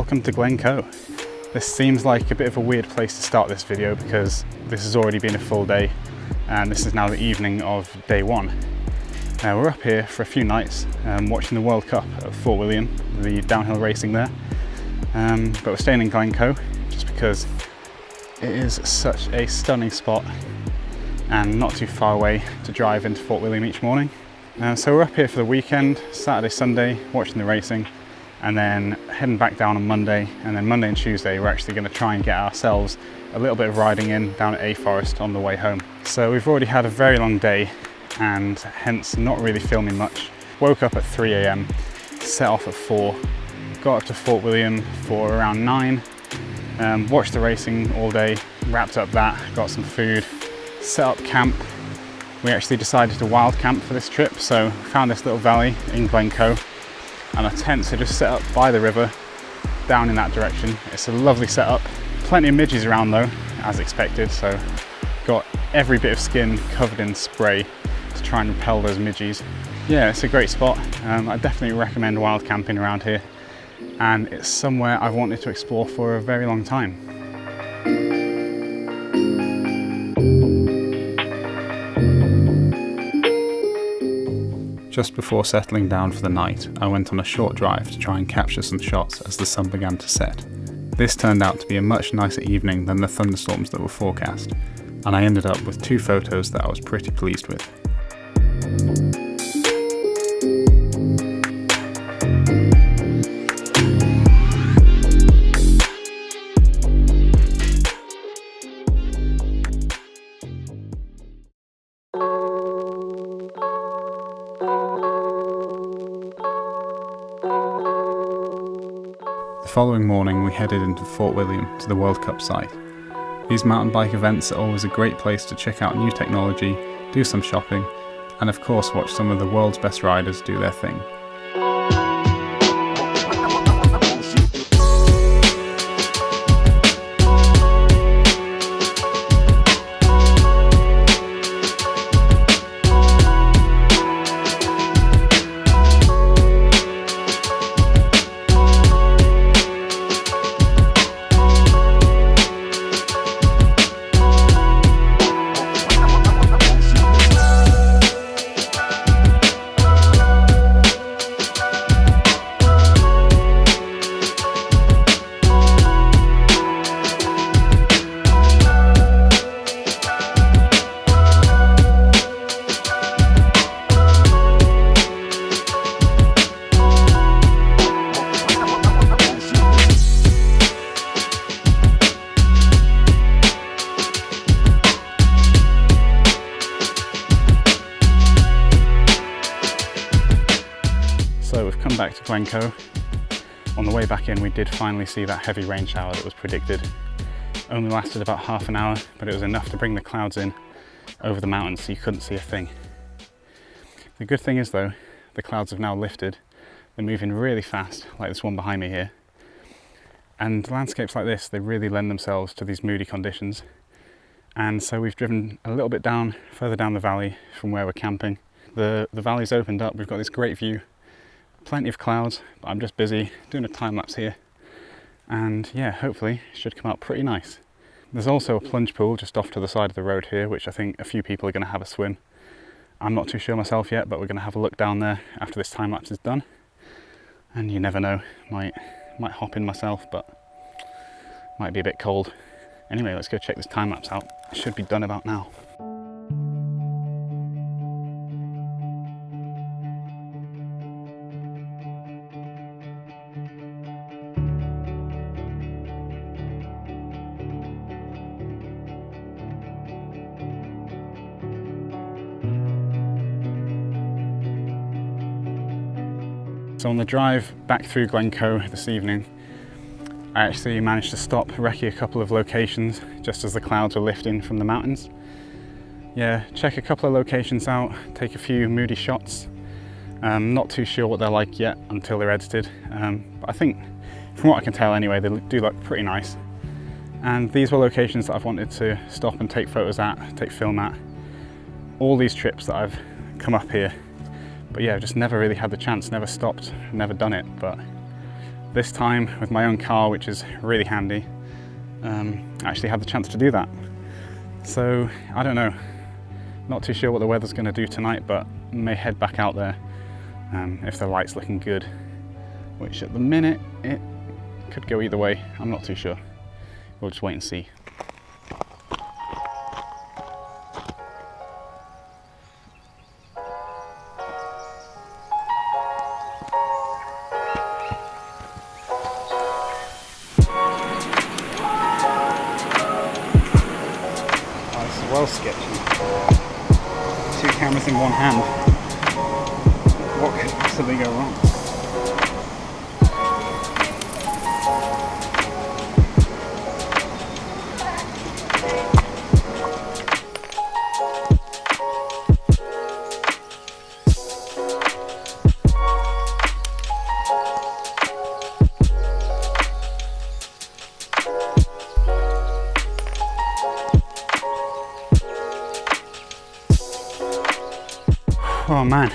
welcome to Glencoe. This seems like a bit of a weird place to start this video because this has already been a full day and this is now the evening of day one. We're up here for a few nights watching the World Cup at Fort William, the downhill racing there, but we're staying in Glencoe just because it is such a stunning spot and not too far away to drive into Fort William each morning. So we're up here for the weekend, Saturday, Sunday, watching the racing, and then heading back down on Monday, and then Monday and Tuesday we're actually going to try and get ourselves a little bit of riding in down at A Forest on the way home. So we've already had a very long day and hence not really filming much. Woke up at 3 AM, set off at 4, got up to Fort William for around 9, watched the racing all day, wrapped up that, got some food, set up camp. We actually decided to wild camp for this trip, so found this little valley in Glencoe and our tents are just set up by the river down in that direction. It's a lovely setup. Plenty of midges around though, as expected, so got every bit of skin covered in spray to try and repel those midges. Yeah, it's a great spot. I definitely recommend wild camping around here, and it's somewhere I've wanted to explore for a very long time. Just before settling down for the night, I went on a short drive to try and capture some shots as the sun began to set. This turned out to be a much nicer evening than the thunderstorms that were forecast, and I ended up with 2 photos that I was pretty pleased with. The following morning we headed into Fort William to the World Cup site. These mountain bike events are always a great place to check out new technology, do some shopping, and of course watch some of the world's best riders do their thing. So we've come back to Glencoe. On the way back in we did finally see that heavy rain shower that was predicted. Only lasted about half an hour, but it was enough to bring the clouds in over the mountains so you couldn't see a thing. The good thing is though, the clouds have now lifted. They're moving really fast, like this one behind me here. And landscapes like this, they really lend themselves to these moody conditions. And so we've driven a little bit further down the valley from where we're camping. The valley's opened up, we've got this great view. Plenty of clouds, but I'm just busy doing a time lapse here. And yeah, hopefully it should come out pretty nice. There's also a plunge pool just off to the side of the road here, which I think a few people are going to have a swim. I'm not too sure myself yet, but we're going to have a look down there after this time lapse is done. And you never know, might hop in myself, but might be a bit cold. Anyway, let's go check this time lapse out. It should be done about now. So on the drive back through Glencoe this evening, I actually managed to stop, recce a couple of locations just as the clouds were lifting from the mountains. Yeah, check a couple of locations out, take a few moody shots. Not too sure what they're like yet until they're edited, but I think from what I can tell anyway, they do look pretty nice. And these were locations that I've wanted to stop and take photos at, take film at. All these trips that I've come up here, but yeah, I've just never really had the chance, never stopped, never done it, but this time with my own car, which is really handy. I actually had the chance to do that. So I don't know, not too sure what the weather's going to do tonight, but may head back out there if the light's looking good, which at the minute it could go either way. I'm not too sure. We'll just wait and see. Well sketchy. 2 cameras in one hand. What could possibly go wrong? Oh man,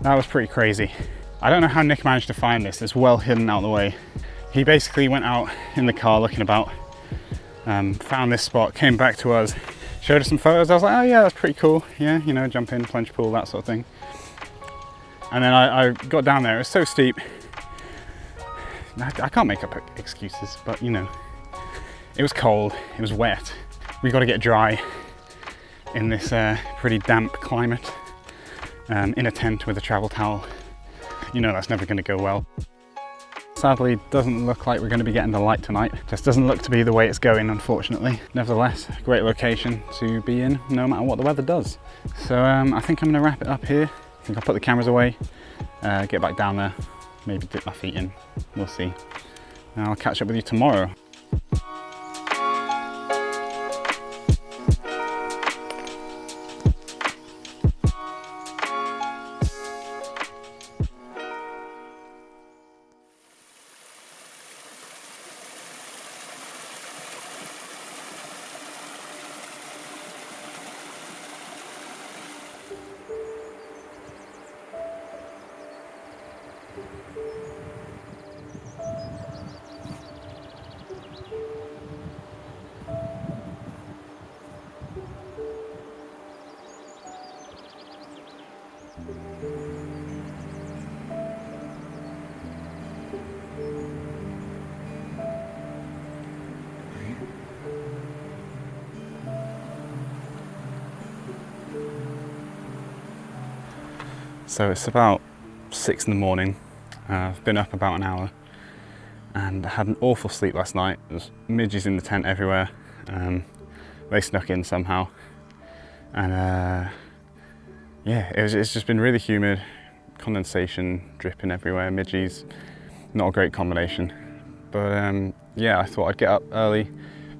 that was pretty crazy. I don't know how Nick managed to find this. It's well hidden out of the way. He basically went out in the car looking about, found this spot, came back to us, showed us some photos. I was like, oh yeah, that's pretty cool. Yeah, you know, jump in, plunge pool, that sort of thing. And then I got down there. It was so steep. I can't make up excuses, but you know, it was cold, it was wet. We got to get dry in this pretty damp climate. In a tent with a travel towel, you know that's never going to go well. Sadly, doesn't look like we're going to be getting the light tonight. Just doesn't look to be the way it's going, unfortunately. Nevertheless, a great location to be in, no matter what the weather does. So I think I'm going to wrap it up here. I think I'll put the cameras away, get back down there, maybe dip my feet in. We'll see. And I'll catch up with you tomorrow. So it's about 6 in the morning. I've been up about an hour and I had an awful sleep last night. There's midges in the tent everywhere. They snuck in somehow. And yeah, it's just been really humid, condensation dripping everywhere, midges. Not a great combination. But yeah, I thought I'd get up early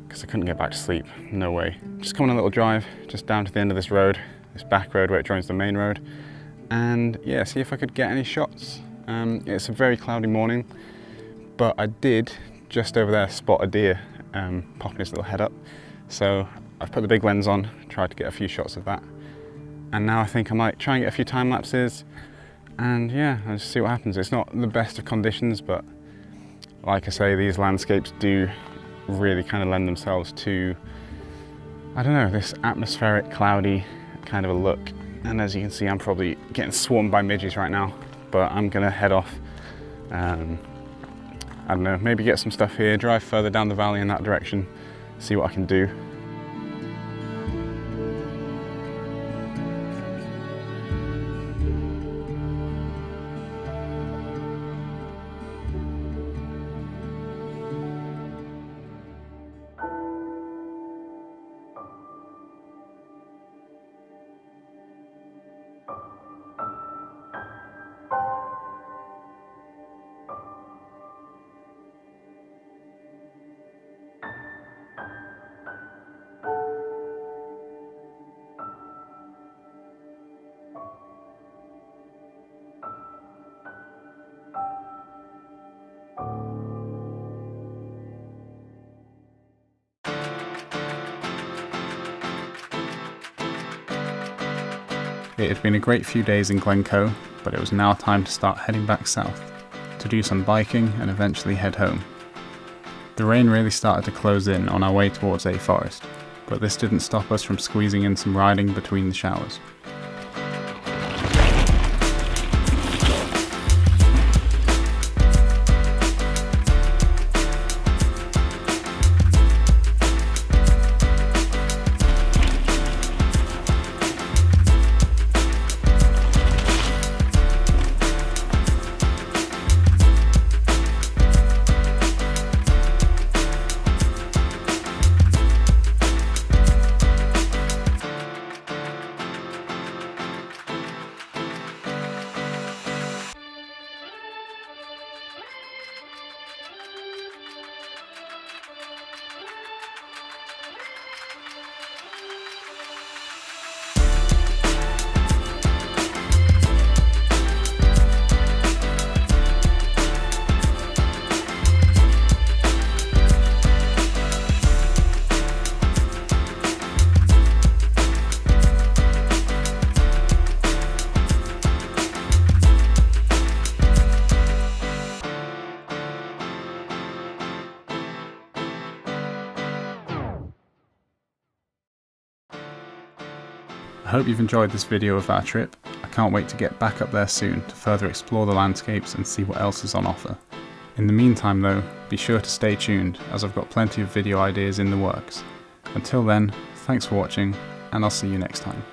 because I couldn't get back to sleep, no way. Just come on a little drive, just down to the end of this road, this back road where it joins the main road. And yeah, see if I could get any shots. It's a very cloudy morning, but I did just over there spot a deer popping his little head up. So I've put the big lens on, tried to get a few shots of that. And now I think I might try and get a few time lapses and yeah, I'll just see what happens. It's not the best of conditions, but like I say, these landscapes do really kind of lend themselves to, I don't know, this atmospheric, cloudy kind of a look. And as you can see, I'm probably getting swarmed by midges right now, but I'm gonna head off. I don't know, maybe get some stuff here, drive further down the valley in that direction, see what I can do. It had been a great few days in Glencoe, but it was now time to start heading back south to do some biking and eventually head home. The rain really started to close in on our way towards a forest, but this didn't stop us from squeezing in some riding between the showers. I hope you've enjoyed this video of our trip. I can't wait to get back up there soon to further explore the landscapes and see what else is on offer. In the meantime though, be sure to stay tuned as I've got plenty of video ideas in the works. Until then, thanks for watching and I'll see you next time.